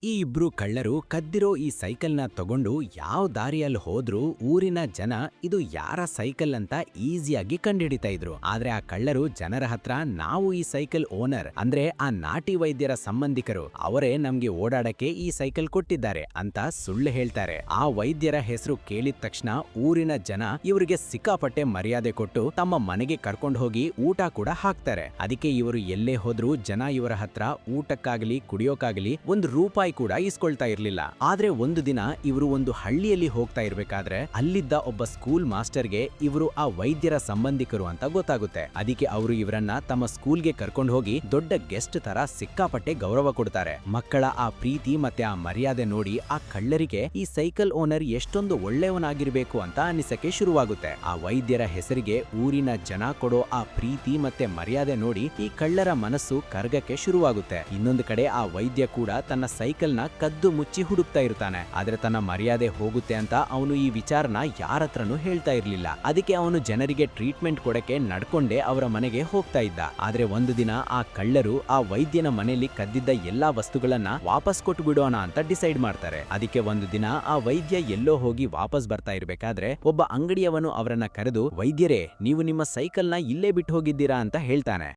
ಈ ಇಬ್ರು ಕಳ್ಳರು ಕದ್ದಿರೋ ಈ ಸೈಕಲ್ನ ತಗೊಂಡು ಯಾವ ದಾರಿಯಲ್ಲಿ ಹೋದ್ರೂ ಊರಿನ ಜನ ಇದು ಯಾರ ಸೈಕಲ್ ಅಂತ ಈಸಿಯಾಗಿ ಕಂಡುಹಿಡಿತಾ ಇದ್ರು. ಆದ್ರೆ ಆ ಕಳ್ಳರು ಜನರ ಹತ್ರ ನಾವು ಈ ಸೈಕಲ್ ಓನರ್ ಅಂದ್ರೆ ಆ ನಾಟಿ ವೈದ್ಯರ ಸಂಬಂಧಿಕರು, ಅವರೇ ನಮ್ಗೆ ಓಡಾಡಕ್ಕೆ ಈ ಸೈಕಲ್ ಕೊಟ್ಟಿದ್ದಾರೆ ಅಂತ ಸುಳ್ಳು ಹೇಳ್ತಾರೆ. ಆ ವೈದ್ಯರ ಹೆಸರು ಕೇಳಿದ ತಕ್ಷಣ ಊರಿನ ಜನ ಇವರಿಗೆ ಸಿಕ್ಕಾಪಟ್ಟೆ ಮರ್ಯಾದೆ ಕೊಟ್ಟು ತಮ್ಮ ಮನೆಗೆ ಕರ್ಕೊಂಡು ಹೋಗಿ ಊಟ ಕೂಡ ಹಾಕ್ತಾರೆ. ಅದಕ್ಕೆ ಇವರು ಎಲ್ಲೇ ಹೋದ್ರೂ ಜನ ಇವರ ಹತ್ರ ಊಟಕ್ಕಾಗಲಿ ಕುಡಿಯೋಕಾಗಲಿ ₹1 ಕೂಡ ಇಸ್ಕೊಳ್ತಾ ಇರ್ಲಿಲ್ಲ. ಆದ್ರೆ ಒಂದು ದಿನ ಇವರು ಒಂದು ಹಳ್ಳಿಯಲ್ಲಿ ಹೋಗ್ತಾ ಇರ್ಬೇಕಾದ್ರೆ ಅಲ್ಲಿದ್ದ ಒಬ್ಬ ಸ್ಕೂಲ್ ಮಾಸ್ಟರ್ಗೆ ಇವರು ಆ ವೈದ್ಯರ ಸಂಬಂಧಿಕರು ಅಂತ ಗೊತ್ತಾಗುತ್ತೆ. ಅದಕ್ಕೆ ಅವರು ಇವರನ್ನ ತಮ್ಮ ಸ್ಕೂಲ್ಗೆ ಕರ್ಕೊಂಡು ಹೋಗಿ ದೊಡ್ಡ ಗೆಸ್ಟ್ ತರ ಸಿಕ್ಕಾಪಟ್ಟೆ ಗೌರವ ಕೊಡ್ತಾರೆ. ಮಕ್ಕಳ ಆ ಪ್ರೀತಿ ಮತ್ತೆ ಆ ಮರ್ಯಾದೆ ನೋಡಿ ಆ ಕಳ್ಳರಿಗೆ ಈ ಸೈಕಲ್ ಓನರ್ ಎಷ್ಟೊಂದು ಒಳ್ಳೆಯವನಾಗಿರ್ಬೇಕು ಅಂತ ಅನಿಸಕ್ಕೆ ಶುರುವಾಗುತ್ತೆ. ಆ ವೈದ್ಯರ ಹೆಸರಿಗೆ ಊರಿನ ಜನ ಕೊಡೋ ಆ ಪ್ರೀತಿ ಮತ್ತೆ ಮರ್ಯಾದೆ ನೋಡಿ ಈ ಕಳ್ಳರ ಮನಸ್ಸು ಕರಗಕ್ಕೆ ಶುರುವಾಗುತ್ತೆ. ಇನ್ನೊಂದು ಕಡೆ ಆ ವೈದ್ಯ ಕೂಡ ತನ್ನ ಸೈಕಲ್ ನ ಕದ್ದು ಮುಚ್ಚಿ ಹುಡುಕ್ತಾ ಇರ್ತಾನೆ. ಆದ್ರೆ ತನ್ನ ಮರ್ಯಾದೆ ಹೋಗುತ್ತೆ ಅಂತ ಅವನು ಈ ವಿಚಾರನ ಯಾರತ್ರನೂ ಹೇಳ್ತಾ ಇರ್ಲಿಲ್ಲ. ಅದಕ್ಕೆ ಅವನು ಜನರಿಗೆ ಟ್ರೀಟ್ಮೆಂಟ್ ಕೊಡಕ್ಕೆ ನಡ್ಕೊಂಡೇ ಅವರ ಮನೆಗೆ ಹೋಗ್ತಾ ಇದ್ದ. ಆದ್ರೆ ಒಂದು ದಿನ ಆ ಕಳ್ಳರು ಆ ವೈದ್ಯನ ಮನೆಯಲ್ಲಿ ಕದ್ದಿದ್ದ ಎಲ್ಲಾ ವಸ್ತುಗಳನ್ನ ವಾಪಸ್ ಕೊಟ್ಟು ಬಿಡೋಣ ಅಂತ ಡಿಸೈಡ್ ಮಾಡ್ತಾರೆ. ಅದಕ್ಕೆ ಒಂದು ದಿನ ಆ ವೈದ್ಯ ಎಲ್ಲೋ ಹೋಗಿ ವಾಪಸ್ ಬರ್ತಾ ಇರ್ಬೇಕಾದ್ರೆ ಒಬ್ಬ ಅಂಗಡಿಯವನು ಅವರನ್ನ ಕರೆದು, ವೈದ್ಯರೇ, ನೀವು ನಿಮ್ಮ ಸೈಕಲ್ ನ ಇಲ್ಲೇ ಬಿಟ್ಟು ಹೋಗಿದ್ದೀರಾ ಅಂತ ಹೇಳ್ತಾನೆ.